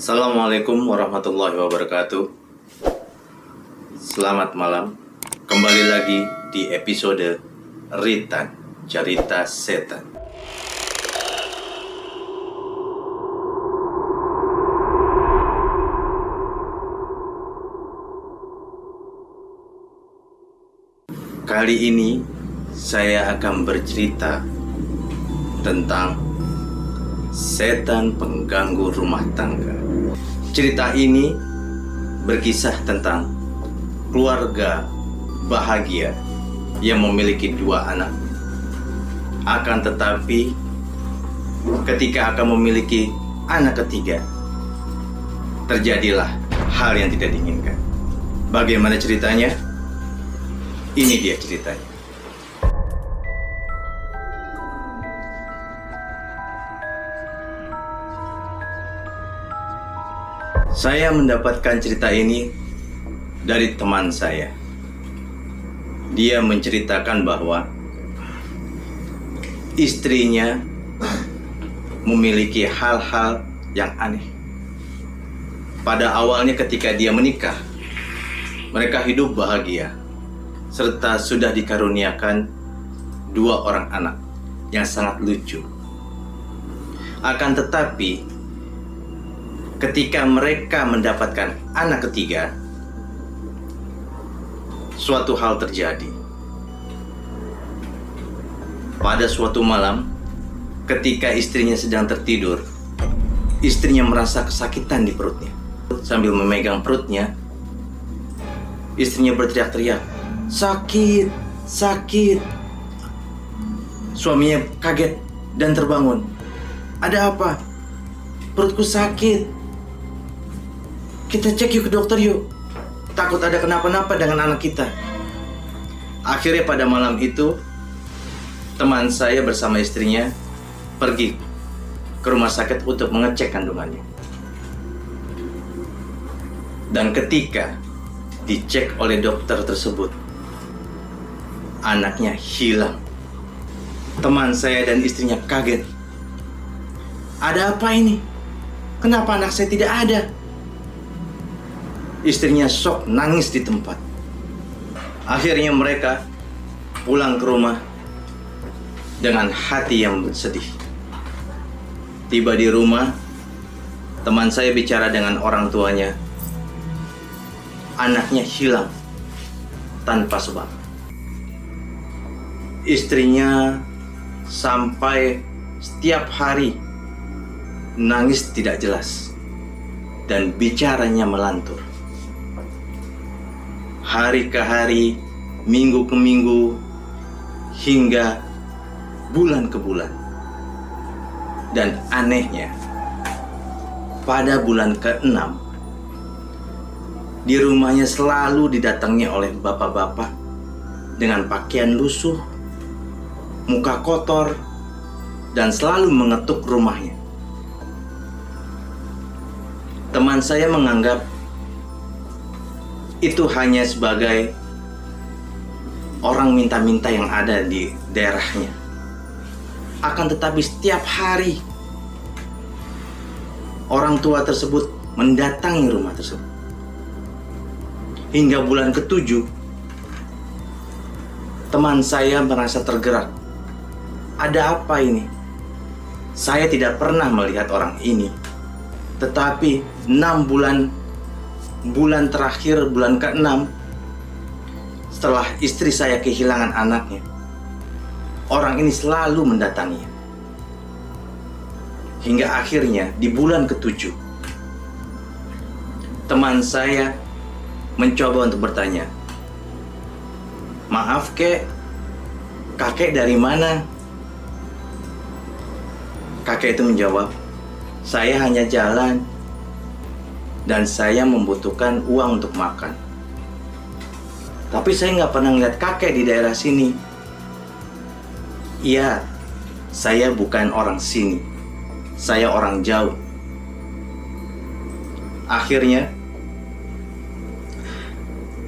Assalamualaikum warahmatullahi wabarakatuh. Selamat malam. Kembali lagi di episode Ritan, Cerita Setan. Kali ini saya akan bercerita tentang setan pengganggu rumah tangga. Cerita ini berkisah tentang keluarga bahagia yang memiliki 2 anak. Akan tetapi, ketika akan memiliki anak ketiga, terjadilah hal yang tidak diinginkan. Bagaimana ceritanya? Ini dia ceritanya. Saya mendapatkan cerita ini dari teman saya. Dia menceritakan bahwa istrinya memiliki hal-hal yang aneh. Pada awalnya ketika dia menikah, mereka hidup bahagia, serta sudah dikaruniakan 2 orang anak yang sangat lucu. Akan tetapi, ketika mereka mendapatkan anak ketiga, suatu hal terjadi. Pada suatu malam, ketika istrinya sedang tertidur, istrinya merasa kesakitan di perutnya. Sambil memegang perutnya, istrinya berteriak-teriak, "Sakit, sakit." Suaminya kaget dan terbangun. "Ada apa?" "Perutku sakit. Kita cek yuk ke dokter yuk. Takut ada kenapa-napa dengan anak kita." Akhirnya pada malam itu, teman saya bersama istrinya pergi ke rumah sakit untuk mengecek kandungannya. Dan ketika dicek oleh dokter tersebut, anaknya hilang. Teman saya dan istrinya kaget. "Ada apa ini? Kenapa anak saya tidak ada?" Istrinya shock, nangis di tempat. Akhirnya mereka pulang ke rumah dengan hati yang sedih. Tiba di rumah, teman saya bicara dengan orang tuanya. Anaknya hilang tanpa sebab. Istrinya sampai setiap hari nangis tidak jelas dan bicaranya melantur. Hari ke hari, minggu ke minggu, hingga bulan ke bulan. Dan anehnya, pada bulan ke-6, di rumahnya selalu didatangi oleh bapak-bapak dengan pakaian lusuh, muka kotor, dan selalu mengetuk rumahnya. Teman saya menganggap itu hanya sebagai orang minta-minta yang ada di daerahnya. Akan tetapi setiap hari orang tua tersebut mendatangi rumah tersebut. Hingga bulan ke-7, teman saya merasa tergerak. Ada apa ini? Saya tidak pernah melihat orang ini. Tetapi 6 bulan terakhir, bulan ke-6, setelah istri saya kehilangan anaknya, orang ini selalu mendatanginya. Hingga akhirnya di bulan ke-7, teman saya mencoba untuk bertanya, "Maaf kek, kakek dari mana?" Kakek itu menjawab, "Saya hanya jalan dan saya membutuhkan uang untuk makan. Tapi saya nggak pernah ngeliat kakek di daerah sini." "Iya, saya bukan orang sini. Saya orang jauh." Akhirnya,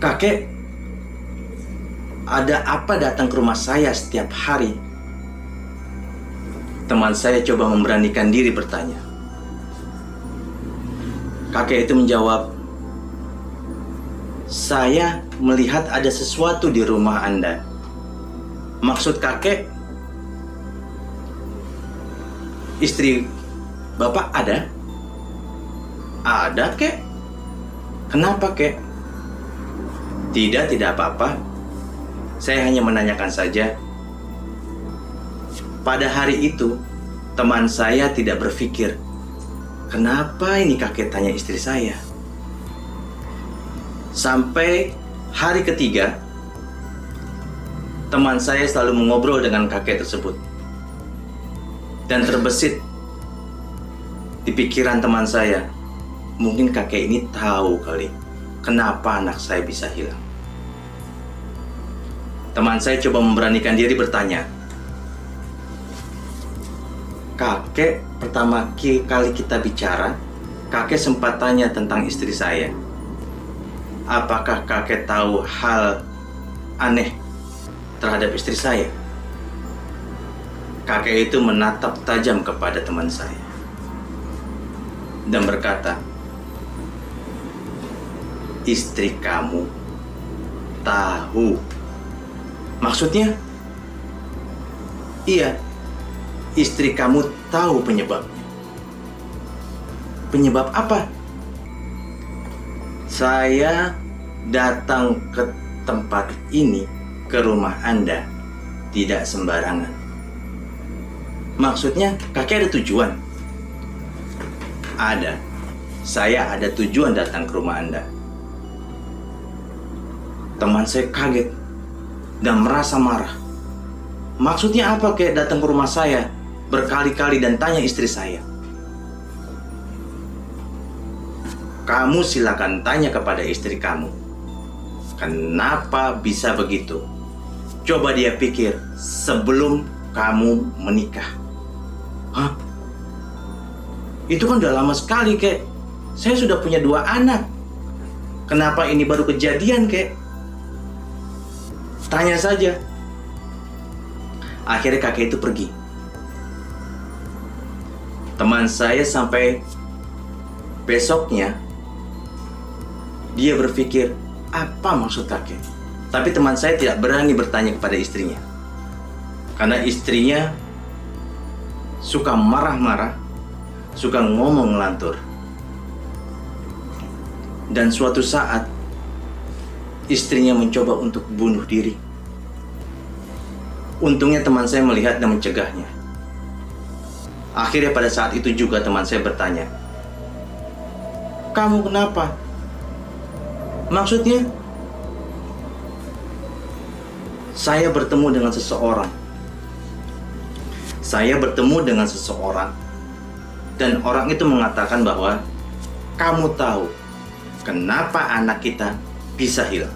"Kakek, ada apa datang ke rumah saya setiap hari?" Teman saya coba memberanikan diri bertanya, Kakek itu menjawab, "Saya melihat ada sesuatu di rumah Anda." Maksud kakek, istri Bapak ada? Ada, kek. Kenapa, kek? Tidak apa-apa. Saya hanya menanyakan saja. Pada hari itu, teman saya tidak berpikir, kenapa ini kakek tanya istri saya? Sampai hari ketiga, teman saya selalu mengobrol dengan kakek tersebut. Dan terbesit di pikiran teman saya, mungkin kakek ini tahu kali kenapa anak saya bisa hilang. Teman saya coba memberanikan diri bertanya, "Kakek, pertama kali kita bicara, kakek sempat tanya tentang istri saya. Apakah kakek tahu hal aneh terhadap istri saya?" Kakek itu menatap tajam kepada teman saya dan berkata, "Istri kamu tahu." Maksudnya? Iya, istri kamu tahu penyebabnya. Penyebab apa? Saya datang ke tempat ini, ke rumah Anda, tidak sembarangan. Maksudnya, kakek ada tujuan? Ada. Saya ada tujuan datang ke rumah Anda. Teman saya kaget dan merasa marah. Maksudnya apa kek datang ke rumah saya berkali-kali dan tanya istri saya? Kamu silakan tanya kepada istri kamu, kenapa bisa begitu? Coba dia pikir sebelum kamu menikah. Hah? Itu kan udah lama sekali, kek. Saya sudah punya 2 anak. Kenapa ini baru kejadian, kek? Tanya saja. Akhirnya kakek itu pergi. Teman saya sampai besoknya, dia berpikir, apa maksud kakek? Tapi teman saya tidak berani bertanya kepada istrinya. Karena istrinya suka marah-marah, suka ngomong ngelantur. Dan suatu saat, istrinya mencoba untuk bunuh diri. Untungnya teman saya melihat dan mencegahnya. Akhirnya pada saat itu juga teman saya bertanya, "Kamu kenapa?" Maksudnya, saya bertemu dengan seseorang. Dan orang itu mengatakan bahwa kamu tahu kenapa anak kita bisa hilang.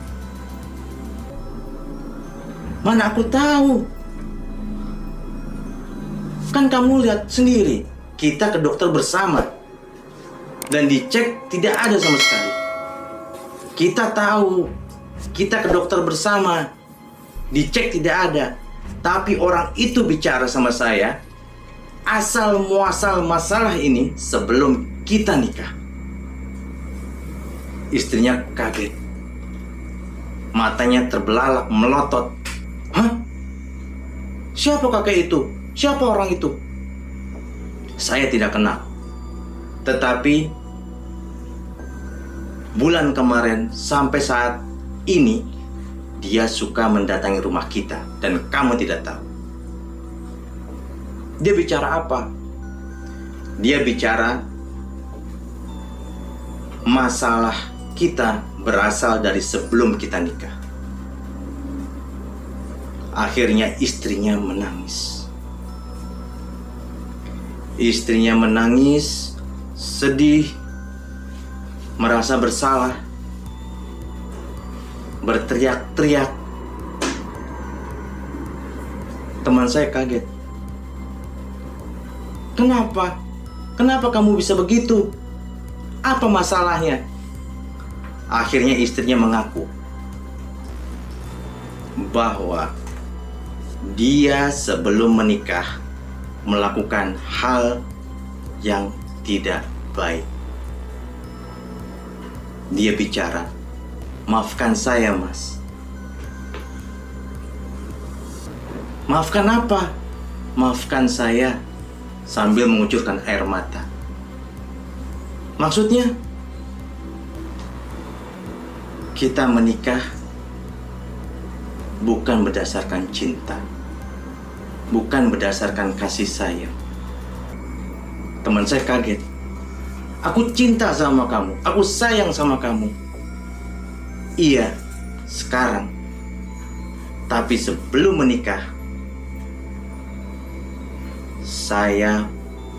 Mana aku tahu? Kan kamu lihat sendiri, kita ke dokter bersama dan dicek tidak ada sama sekali. Kita tahu, kita ke dokter bersama, dicek tidak ada. Tapi orang itu bicara sama saya, asal muasal masalah ini sebelum kita nikah. Istrinya kaget. Matanya terbelalak, melotot. Hah? Siapa kakek itu? Siapa orang itu? Saya tidak kenal. Tetapi bulan kemarin sampai saat ini dia suka mendatangi rumah kita dan kamu tidak tahu. Dia bicara apa? Dia bicara masalah kita berasal dari sebelum kita nikah. Akhirnya istrinya menangis. Istrinya menangis, sedih, merasa bersalah, berteriak-teriak. Teman saya kaget. Kenapa? Kenapa kamu bisa begitu? Apa masalahnya? Akhirnya istrinya mengaku bahwa dia sebelum menikah melakukan hal yang tidak baik. Dia bicara, "Maafkan saya, Mas." "Maafkan apa?" "Maafkan saya," sambil mengucurkan air mata. "Maksudnya?" "Kita menikah bukan berdasarkan cinta, bukan berdasarkan kasih sayang." Teman saya kaget. "Aku cinta sama kamu, aku sayang sama kamu." "Iya, sekarang. Tapi sebelum menikah, saya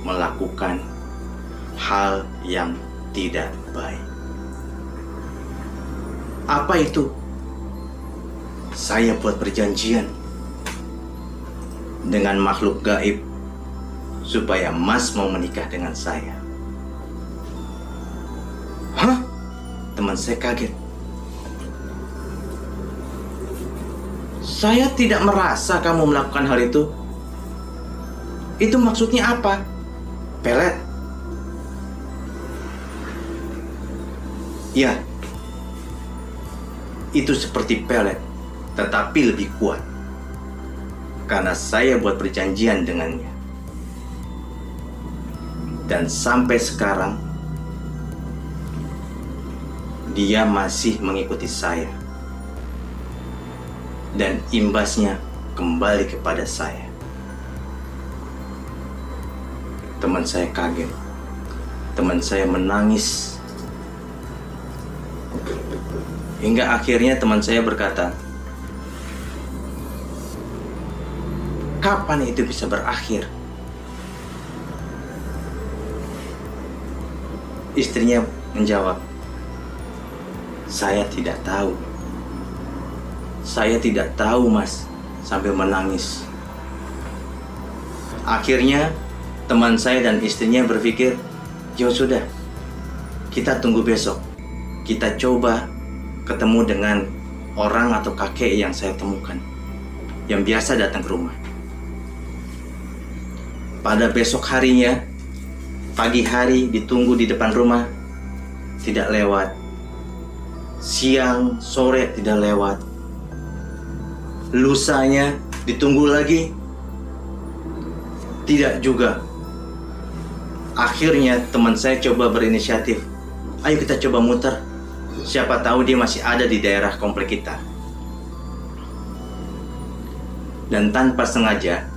melakukan hal yang tidak baik." "Apa itu?" "Saya buat perjanjian dengan makhluk gaib supaya Mas mau menikah dengan saya." "Hah?" Teman saya kaget. "Saya tidak merasa kamu melakukan hal itu." "Itu maksudnya apa?" "Pelet." "Ya, itu seperti pelet, tetapi lebih kuat. Karena saya buat perjanjian dengannya. Dan sampai sekarang, dia masih mengikuti saya. Dan imbasnya kembali kepada saya." Teman saya kaget. Teman saya menangis. Hingga akhirnya teman saya berkata, "Kapan itu bisa berakhir?" Istrinya menjawab, "Saya tidak tahu. Saya tidak tahu, Mas," sambil menangis. Akhirnya teman saya dan istrinya berpikir, "Ya sudah, kita tunggu besok. Kita coba ketemu dengan orang atau kakek yang saya temukan, yang biasa datang ke rumah." Pada besok harinya, pagi hari ditunggu di depan rumah, tidak lewat. Siang, sore tidak lewat. Lusanya ditunggu lagi, tidak juga. Akhirnya teman saya coba berinisiatif, "Ayo kita coba muter. Siapa tahu dia masih ada di daerah komplek kita." Dan tanpa sengaja,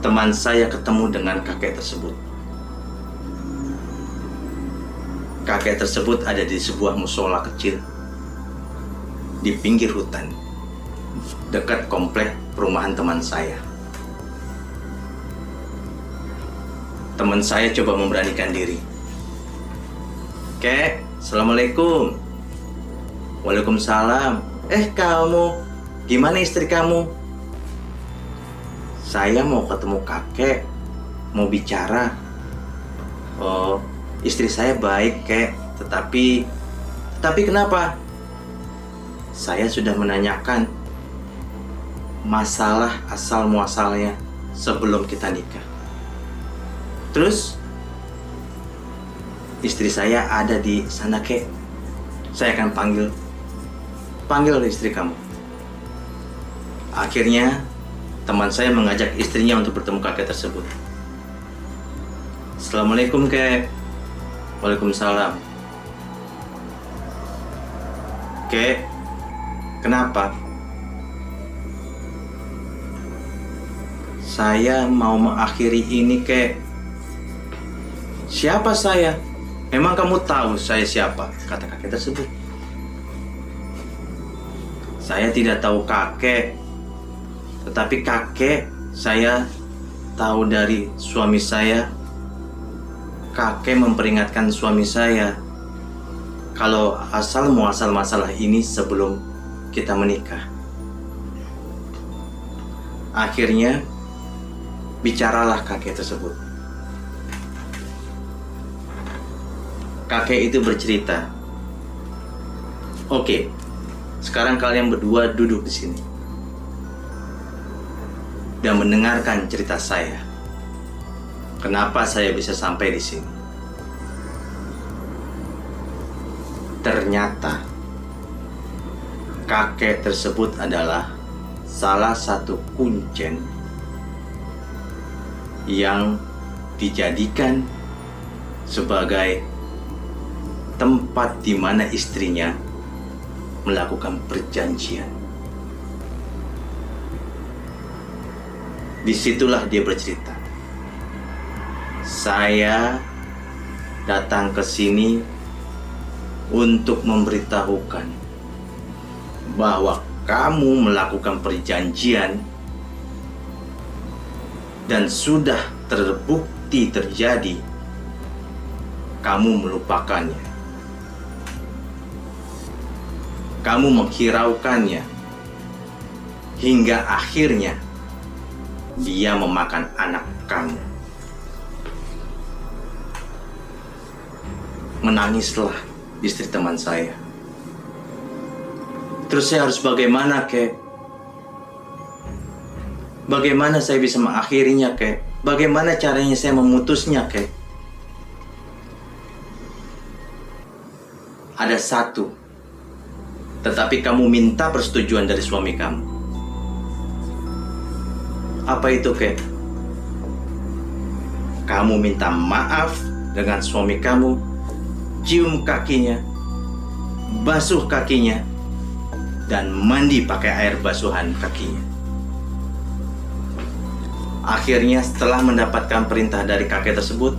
teman saya ketemu dengan kakek tersebut. Kakek tersebut ada di sebuah musola kecil di pinggir hutan, dekat komplek perumahan teman saya. Teman saya coba memberanikan diri. "Kek, Assalamualaikum." "Waalaikumsalam." Kamu, gimana istri kamu?" "Saya mau ketemu kakek, mau bicara." "Oh, istri saya baik, Kek. Tetapi kenapa?" "Saya sudah menanyakan masalah asal muasalnya sebelum kita nikah." "Terus?" "Istri saya ada di sana, Kek. Saya akan panggil istri kamu." Akhirnya teman saya mengajak istrinya untuk bertemu kakek tersebut. "Assalamualaikum, Kek." "Waalaikumsalam." "Kek, kenapa?" "Saya mau mengakhiri ini, Kek." "Siapa saya? Memang kamu tahu saya siapa?" kata kakek tersebut. "Saya tidak tahu kakek, tetapi kakek saya tahu dari suami saya. Kakek memperingatkan suami saya kalau asal muasal masalah ini sebelum kita menikah." Akhirnya bicaralah kakek tersebut. Kakek itu bercerita, "Oke, sekarang kalian berdua duduk di sini dan mendengarkan cerita saya. Kenapa saya bisa sampai di sini?" Ternyata kakek tersebut adalah salah satu kuncen yang dijadikan sebagai tempat di mana istrinya melakukan perjanjian. Disitulah dia bercerita, saya datang ke sini untuk memberitahukan bahwa kamu melakukan perjanjian dan sudah terbukti terjadi, kamu melupakannya. Kamu menghiraukannya hingga akhirnya dia memakan anak kamu. Menangislah istri teman saya. Terus saya harus bagaimana, kek? Bagaimana saya bisa mengakhirinya, kek? Bagaimana caranya saya memutusnya, kek? Ada satu, tetapi kamu minta persetujuan dari suami kamu. Apa itu, kek? Kamu minta maaf dengan suami kamu, cium kakinya, basuh kakinya, dan mandi pakai air basuhan kakinya. Akhirnya setelah mendapatkan perintah dari kakek tersebut,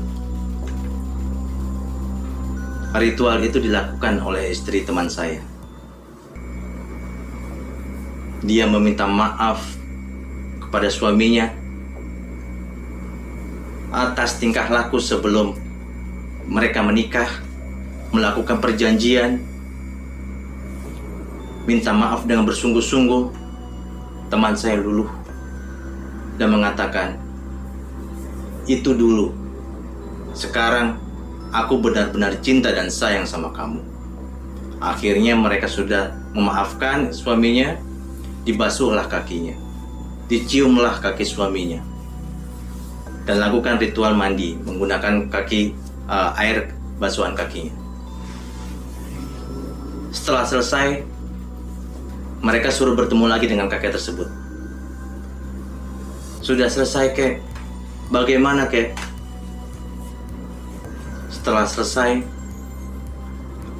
ritual itu dilakukan oleh istri teman saya. Dia meminta maaf kepada suaminya atas tingkah laku sebelum mereka menikah, melakukan perjanjian. Minta maaf dengan bersungguh-sungguh. Teman saya luluh dan mengatakan, itu dulu. Sekarang aku benar-benar cinta dan sayang sama kamu. Akhirnya mereka sudah memaafkan suaminya. Dibasuhlah kakinya, diciumlah kaki suaminya, dan lakukan ritual mandi menggunakan air basuhan kakinya. Setelah selesai, mereka suruh bertemu lagi dengan kakek tersebut. Sudah selesai, kek? Bagaimana, kek? Setelah selesai,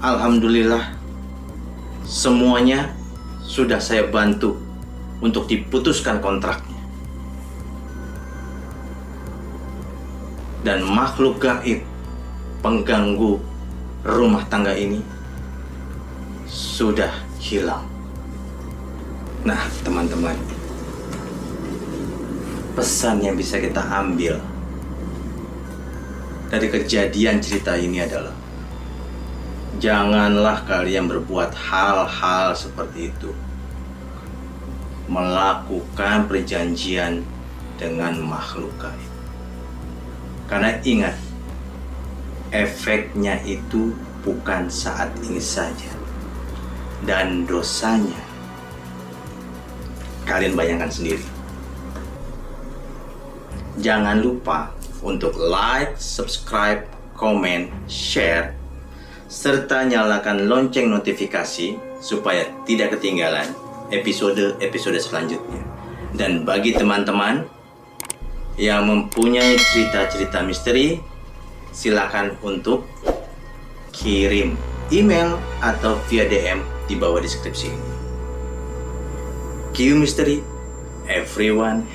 alhamdulillah, semuanya sudah saya bantu untuk diputuskan kontraknya. Dan makhluk gaib pengganggu rumah tangga ini sudah hilang. Nah, teman-teman, pesan yang bisa kita ambil dari kejadian cerita ini adalah, janganlah kalian berbuat hal-hal seperti itu. Melakukan perjanjian dengan makhluk gaib. Karena ingat, efeknya itu bukan saat ini saja. Dan dosanya, kalian bayangkan sendiri. Jangan lupa untuk like, subscribe, komen, share, serta nyalakan lonceng notifikasi supaya tidak ketinggalan episode-episode selanjutnya. Dan bagi teman-teman yang mempunyai cerita-cerita misteri, silakan untuk kirim email atau via DM di bawah deskripsi ini. Q Mystery, everyone.